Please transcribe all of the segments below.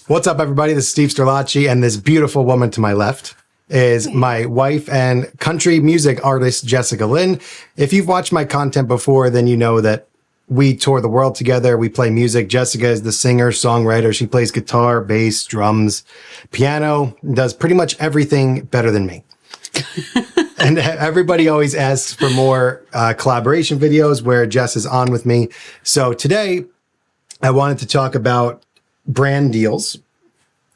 What's up, everybody? This is Steve Sterlacci, and this beautiful woman to my left is my wife and country music artist, Jessica Lynn. If you've watched my content before, then you know that we tour the world together. We play music. Jessica is the singer, songwriter. She plays guitar, bass, drums, piano, does pretty much everything better than me. And everybody always asks for more collaboration videos where Jess is on with me. So today I wanted to talk about brand deals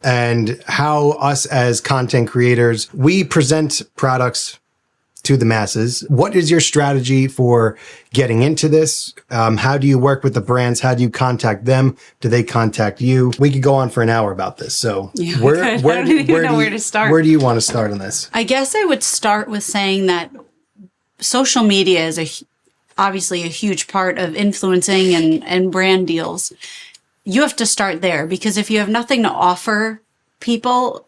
and how us as content creators, we present products to the masses. What is your strategy for getting into this? How do you work with the brands? How do you contact them? Do they contact you? We could go on for an hour about this. So where do you want to start on this? I guess I would start with saying that social media is obviously a huge part of influencing and brand deals. You have to start there, because if you have nothing to offer people,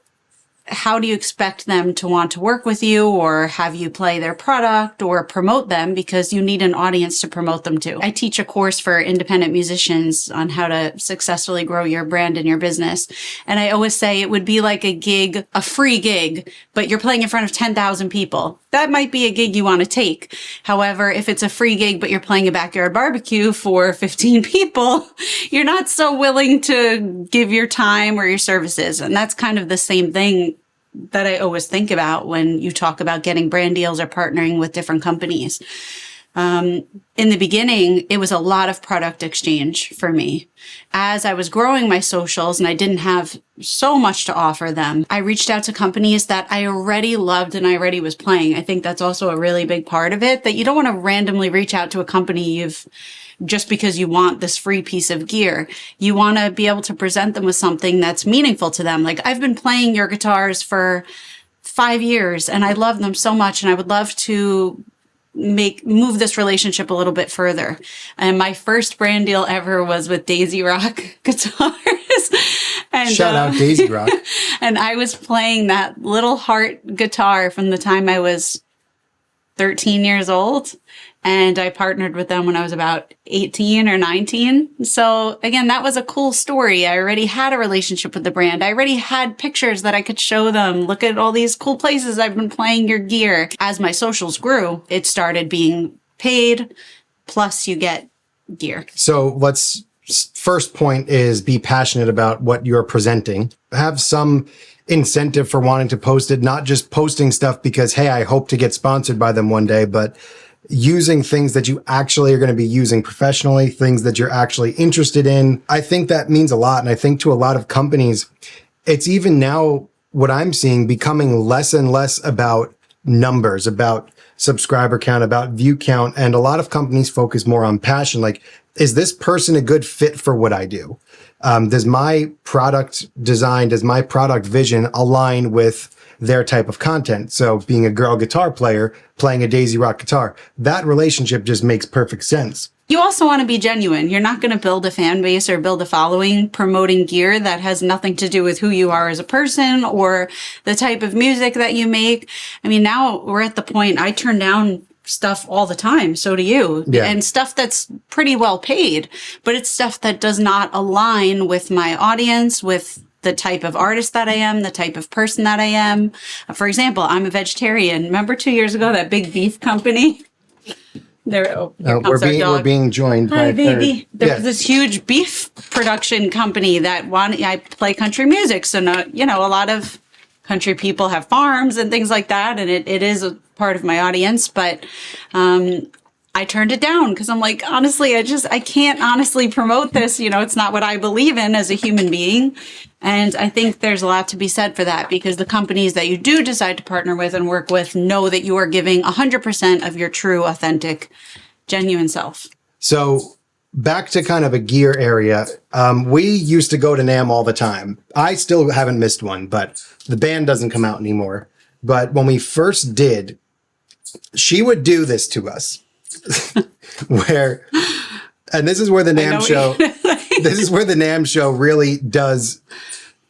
how do you expect them to want to work with you or have you play their product or promote them, because you need an audience to promote them to? I teach a course for independent musicians on how to successfully grow your brand and your business. And I always say it would be like a gig, a free gig, but you're playing in front of 10,000 people. That might be a gig you want to take. However, if it's a free gig, but you're playing a backyard barbecue for 15 people, you're not so willing to give your time or your services. And that's kind of the same thing that I always think about when you talk about getting brand deals or partnering with different companies. In the beginning, it was a lot of product exchange for me. As I was growing my socials and I didn't have so much to offer them, I reached out to companies that I already loved and I already was playing. I think that's also a really big part of it, that you don't want to randomly reach out to a company just because you want this free piece of gear. You want to be able to present them with something that's meaningful to them. Like, I've been playing your guitars for 5 years and I love them so much, and I would love to move this relationship a little bit further. And my first brand deal ever was with Daisy Rock Guitars. And, shout out Daisy Rock. And I was playing that little heart guitar from the time I was 13 years old. And I partnered with them when I was about 18 or 19. So again, that was a cool story. I already had a relationship with the brand. I already had pictures that I could show them. Look at all these cool places I've been playing your gear. As my socials grew, it started being paid, plus you get gear. So first point is be passionate about what you're presenting. Have some incentive for wanting to post it, not just posting stuff because, hey, I hope to get sponsored by them one day, but using things that you actually are going to be using professionally, things that you're actually interested in. I think that means a lot. And I think to a lot of companies, it's even now what I'm seeing becoming less and less about numbers, about subscriber count, about view count. And a lot of companies focus more on passion. Like, is this person a good fit for what I do? Does my product design, does my product vision align with their type of content? So being a girl guitar player, playing a Daisy Rock guitar, that relationship just makes perfect sense. You also want to be genuine. You're not going to build a fan base or build a following promoting gear that has nothing to do with who you are as a person or the type of music that you make. I mean, now we're at the point I turn down stuff all the time. So do you. Yeah. And stuff that's pretty well paid, but it's stuff that does not align with my audience, with the type of artist that I am, the type of person that I am. For example, I'm a vegetarian. Remember 2 years ago, that big beef company? We're being joined by Hi, baby. There was this huge beef production company that I play country music. So, a lot of country people have farms and things like that. And it is a part of my audience. But I turned it down because I'm like, honestly, I can't honestly promote this. It's not what I believe in as a human being. And I think there's a lot to be said for that, because the companies that you do decide to partner with and work with know that you are giving 100% of your true, authentic, genuine self. So back to kind of a gear area. We used to go to NAMM all the time. I still haven't missed one, but the band doesn't come out anymore. But when we first did, she would do this to us. And this is where the NAMM show, this is where the NAMM show really does.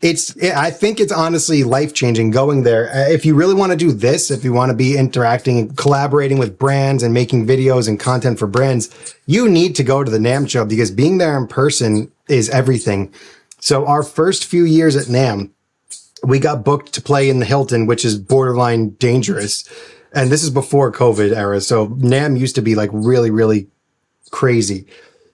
I think it's honestly life-changing going there. If you really want to do this, if you want to be interacting and collaborating with brands and making videos and content for brands, you need to go to the NAMM show, because being there in person is everything. So our first few years at NAMM, we got booked to play in the Hilton, which is borderline dangerous. And this is before COVID era. So NAMM used to be like really, really crazy.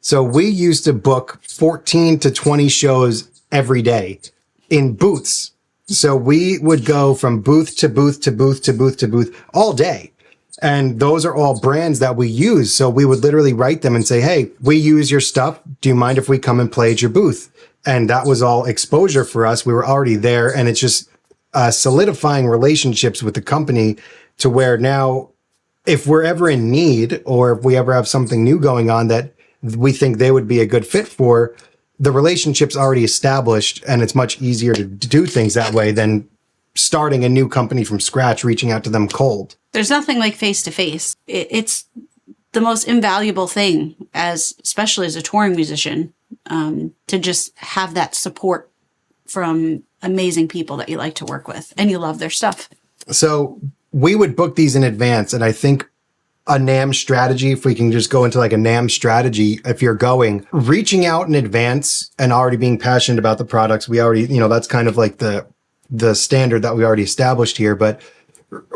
So we used to book 14 to 20 shows every day in booths. So we would go from booth to booth to booth to booth to booth all day. And those are all brands that we use. So we would literally write them and say, hey, we use your stuff. Do you mind if we come and play at your booth? And that was all exposure for us. We were already there. And it's just solidifying relationships with the company to where now, if we're ever in need or if we ever have something new going on that we think they would be a good fit for, the relationship's already established, and it's much easier to do things that way than starting a new company from scratch, reaching out to them cold. There's nothing like face-to-face. It's the most invaluable thing, especially as a touring musician, to just have that support from amazing people that you like to work with and you love their stuff. So we would book these in advance, and I think a NAMM strategy, if we can just go into like a NAMM strategy, if you're going, reaching out in advance and already being passionate about the products, we already, that's kind of like the standard that we already established here, but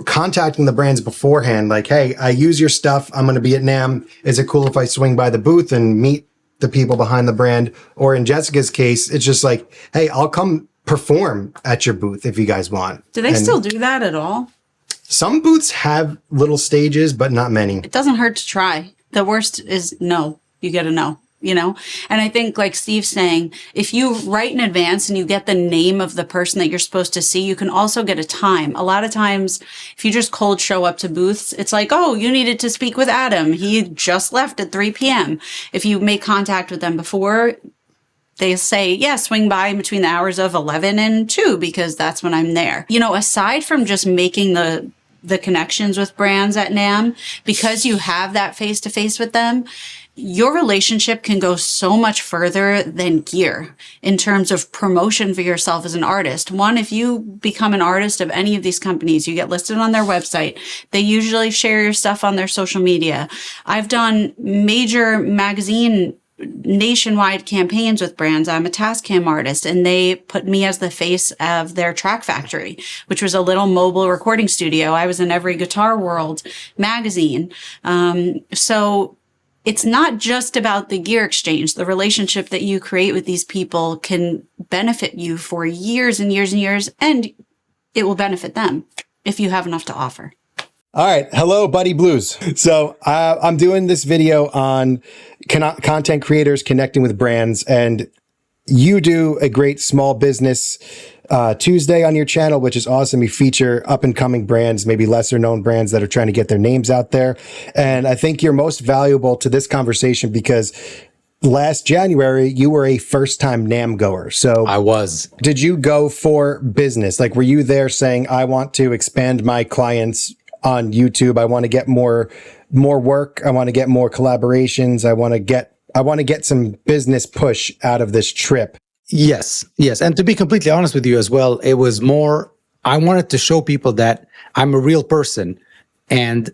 contacting the brands beforehand, like, hey, I use your stuff. I'm going to be at NAMM. Is it cool if I swing by the booth and meet the people behind the brand? Or in Jessica's case, it's just like, hey, I'll come perform at your booth if you guys want. Do they still do that at all? Some booths have little stages, but not many. It doesn't hurt to try. The worst is no. You get a no, And I think, like Steve's saying, if you write in advance and you get the name of the person that you're supposed to see, you can also get a time. A lot of times, if you just cold show up to booths, it's like, oh, you needed to speak with Adam. He just left at 3 p.m. If you make contact with them before, they say, yeah, swing by between the hours of 11 and 2 because that's when I'm there. Aside from just making the connections with brands at NAMM, because you have that face-to-face with them, your relationship can go so much further than gear in terms of promotion for yourself as an artist. One, if you become an artist of any of these companies, you get listed on their website. They usually share your stuff on their social media. I've done major magazine nationwide campaigns with brands. I'm a Tascam artist, and they put me as the face of their Track Factory, which was a little mobile recording studio. I was in every Guitar World magazine. So it's not just about the gear exchange. The relationship that you create with these people can benefit you for years and years and years, and it will benefit them if you have enough to offer. All right. Hello, Buddy Blues. So I'm doing this video on content creators connecting with brands, and you do a great small business Tuesday on your channel, which is awesome. You feature up and coming brands, maybe lesser known brands that are trying to get their names out there. And I think you're most valuable to this conversation because last January, you were a first-time NAMM goer. So I was. Did you go for business? Like, were you there saying, I want to expand my clients on YouTube. I want to get more work. I want to get more collaborations. I want to get some business push out of this trip. Yes. And to be completely honest with you as well, it was more, I wanted to show people that I'm a real person. And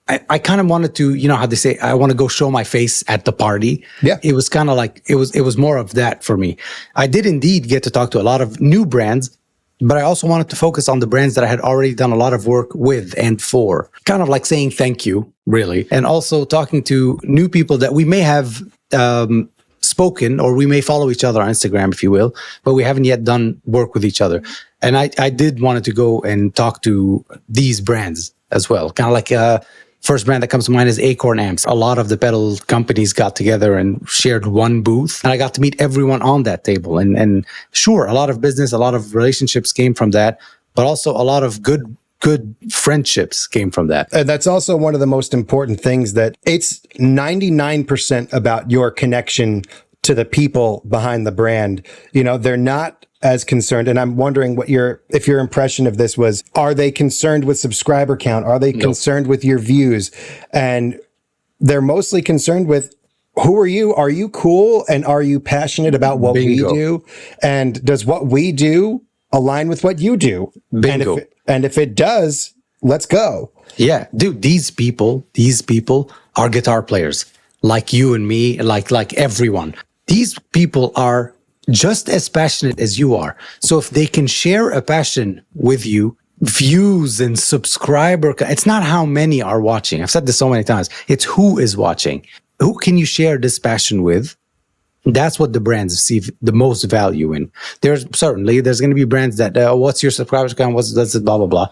I kind of wanted to, how they say, I want to go show my face at the party. Yeah. It was kind of like, it was more of that for me. I did indeed get to talk to a lot of new brands, but I also wanted to focus on the brands that I had already done a lot of work with and for. Kind of like saying thank you, really. And also talking to new people that we may have spoken, or we may follow each other on Instagram, if you will, but we haven't yet done work with each other. And I did wanted to go and talk to these brands as well. Kind of like first brand that comes to mind is Acorn Amps. A lot of the pedal companies got together and shared one booth. And I got to meet everyone on that table. And sure, a lot of business, a lot of relationships came from that, but also a lot of good friendships came from that. And that's also one of the most important things, that it's 99% about your connection to the people behind the brand. They're not as concerned. And I'm wondering if your impression of this was, are they concerned with subscriber count? Are they concerned with your views? And they're mostly concerned with, who are you? Are you cool? And are you passionate about what Bingo. we do? And does what we do align with what you do? Bingo. And if it does, let's go. Yeah, dude, these people are guitar players like you and me, like everyone. These people are just as passionate as you are. So if they can share a passion with you, views and subscriber, it's not how many are watching. I've said this so many times. It's who is watching. Who can you share this passion with? That's what the brands see the most value in. There's going to be brands that, what's your subscribers count? What's that's blah, blah, blah.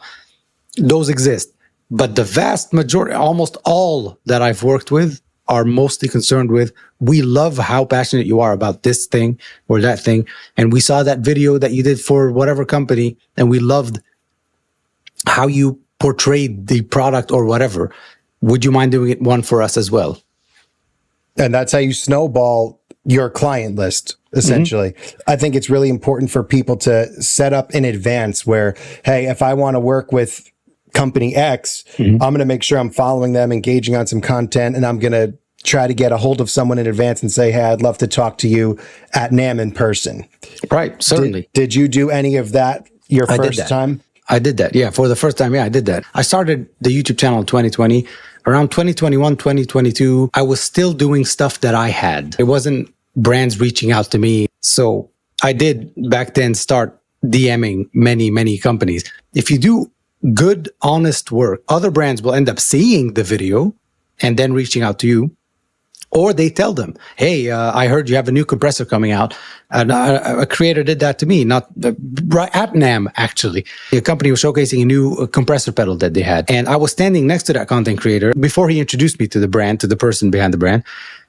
Those exist. But the vast majority, almost all that I've worked with are mostly concerned with, we love how passionate you are about this thing or that thing. And we saw that video that you did for whatever company, and we loved how you portrayed the product or whatever. Would you mind doing one for us as well? And that's how you snowball your client list, essentially. I think it's really important for people to set up in advance where, hey, if I want to work with company X, I'm going to make sure I'm following them, engaging on some content, and I'm going to try to get a hold of someone in advance and say, hey, I'd love to talk to you at NAMM in person. Right, certainly. Did you do any of that your first time? I did that. Yeah, for the first time. Yeah, I did that. I started the YouTube channel in 2020. Around 2021, 2022, I was still doing stuff that I had. It wasn't brands reaching out to me. So I did back then start DMing many, many companies. If you do good, honest work, other brands will end up seeing the video and then reaching out to you. Or they tell them, hey, I heard you have a new compressor coming out. And a creator did that to me, not right at NAMM, actually. The company was showcasing a new compressor pedal that they had. And I was standing next to that content creator. Before he introduced me to the brand, to the person behind the brand,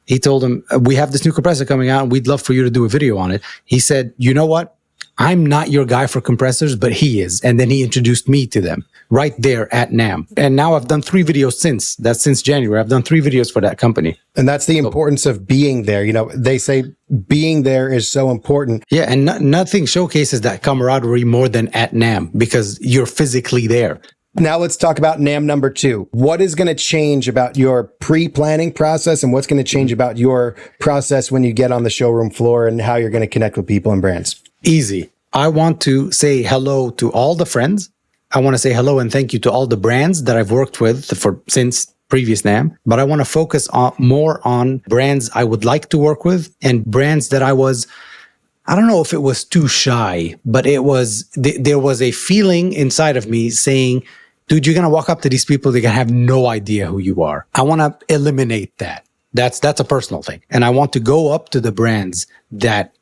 he told him, we have this new compressor coming out and we'd love for you to do a video on it. He said, you know what? I'm not your guy for compressors, but he is. And then he introduced me to them right there at NAMM. And now I've done 3 videos since. That's since January. I've done 3 videos for that company. And that's the importance of being there. You know, they say being there is so important. Yeah. And nothing showcases that camaraderie more than at NAMM because you're physically there. Now let's talk about NAMM number 2. What is going to change about your pre-planning process and what's going to change about your process when you get on the showroom floor and how you're going to connect with people and brands? Easy. I want to say hello to all the friends. I want to say hello and thank you to all the brands that I've worked with since previous NAMM. But I want to focus more on brands I would like to work with and brands that I don't know if it was too shy, but there was a feeling inside of me saying, dude, you're going to walk up to these people, they're going to have no idea who you are. I want to eliminate that. That's a personal thing. And I want to go up to the brands that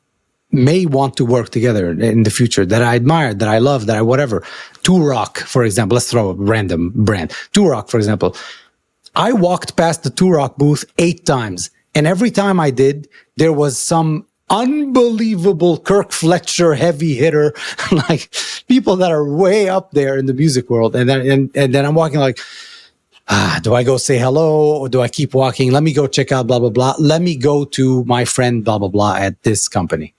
may want to work together in the future, that I admire, that I love, that I whatever. Rock, for example. Let's throw a random brand. Rock, for example. I walked past the Rock booth 8 times. And every time I did, there was some unbelievable Kirk Fletcher heavy hitter, like people that are way up there in the music world. And then I'm walking like, do I go say hello or do I keep walking? Let me go check out blah, blah, blah. Let me go to my friend, blah, blah, blah at this company.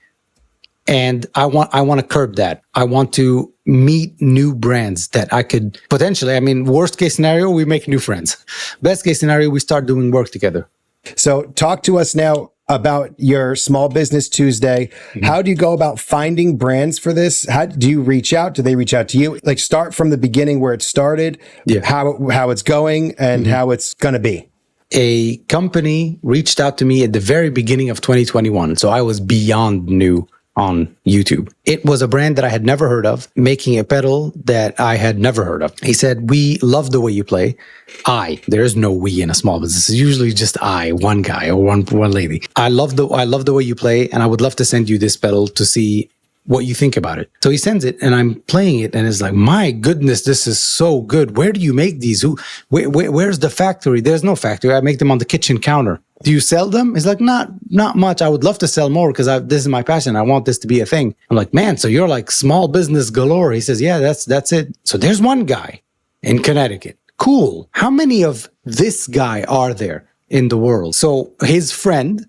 And I want to curb that. I want to meet new brands that I could potentially, worst case scenario, we make new friends. Best case scenario, we start doing work together. So talk to us now about your Small Business Tuesday. How do you go about finding brands for this? How do you reach out? Do they reach out to you? Like start from the beginning where it started, how it's going and how it's going to be. A company reached out to me at the very beginning of 2021. So I was beyond new on YouTube. It was a brand that I had never heard of, making a pedal that I had never heard of. He said, we love the way you play. There is no we in a small business. It's usually just one guy or one lady. I love the way you play, and I would love to send you this pedal to see what you think about it. So he sends it and I'm playing it and it's like, my goodness, this is so good. Where do you make these? Where's the factory? There's no factory. I make them on the kitchen counter. Do you sell them? It's like, not much. I would love to sell more because this is my passion. I want this to be a thing. I'm like, man, so you're like small business galore. He says, yeah, that's it. So there's one guy in Connecticut. Cool. How many of this guy are there in the world? So his friend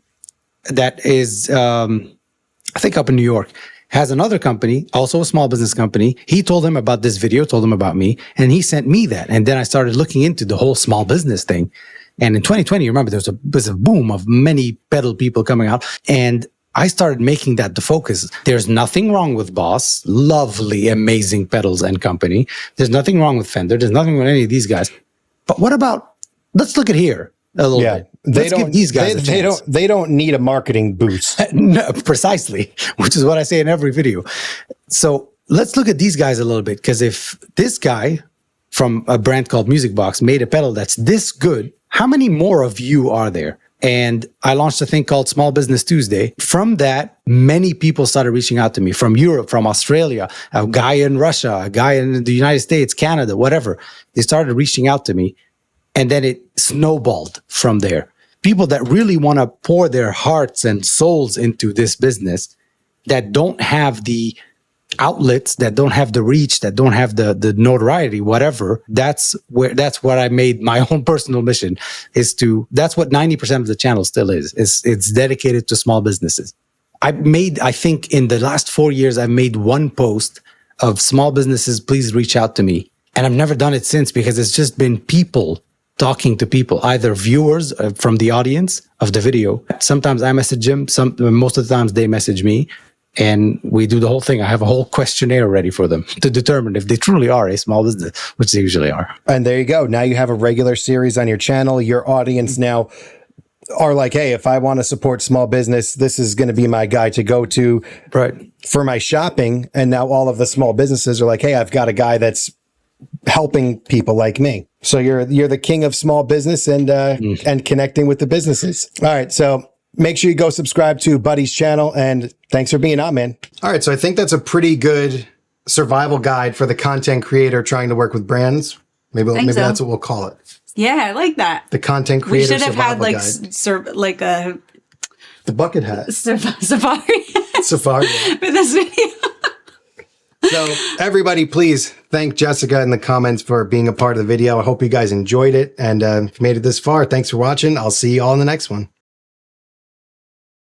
that is, I think up in New York, has another company, also a small business company. He told him about this video, told him about me, and he sent me that. And then I started looking into the whole small business thing. And in 2020, remember, there was a boom of many pedal people coming out. And I started making that the focus. There's nothing wrong with Boss, lovely, amazing pedals and company. There's nothing wrong with Fender. There's nothing wrong with any of these guys. But what about, let's look at here. a little Yeah. bit. Let's give these guys a chance. They don't need a marketing boost. No, precisely, which is what I say in every video. So let's look at these guys a little bit, because if this guy from a brand called Music Box made a pedal that's this good, how many more of you are there? And I launched a thing called Small Business Tuesday. From that, many people started reaching out to me from Europe, from Australia, a guy in Russia, a guy in the United States, Canada, whatever. They started reaching out to me. And then it snowballed from there. People that really want to pour their hearts and souls into this business, that don't have the outlets, that don't have the reach, that don't have the notoriety, whatever. That's what I made my own personal mission that's what 90% of the channel still is. It's dedicated to small businesses. I think in the last 4 years, I've made one post of small businesses, please reach out to me. And I've never done it since, because it's just been people talking to people, either viewers from the audience of the video. Sometimes I message them. Most of the times they message me. And we do the whole thing. I have a whole questionnaire ready for them to determine if they truly are a small business, which they usually are. And there you go. Now you have a regular series on your channel. Your audience now are like, hey, if I want to support small business, this is going to be my guy to go to for my shopping. And now all of the small businesses are like, hey, I've got a guy that's helping people like me. So you're the king of small business and connecting with the businesses. All right. So make sure you go subscribe to Buddy's channel, and thanks for being on, man. All right. So I think that's a pretty good survival guide for the content creator trying to work with brands. Maybe that's what we'll call it. Yeah, I like that. The content creator survival guide. We should have had the bucket hat. Safari. Safari. For this video. So everybody, please thank Jessica in the comments for being a part of the video. I hope you guys enjoyed it and made it this far. Thanks for watching. I'll see you all in the next one.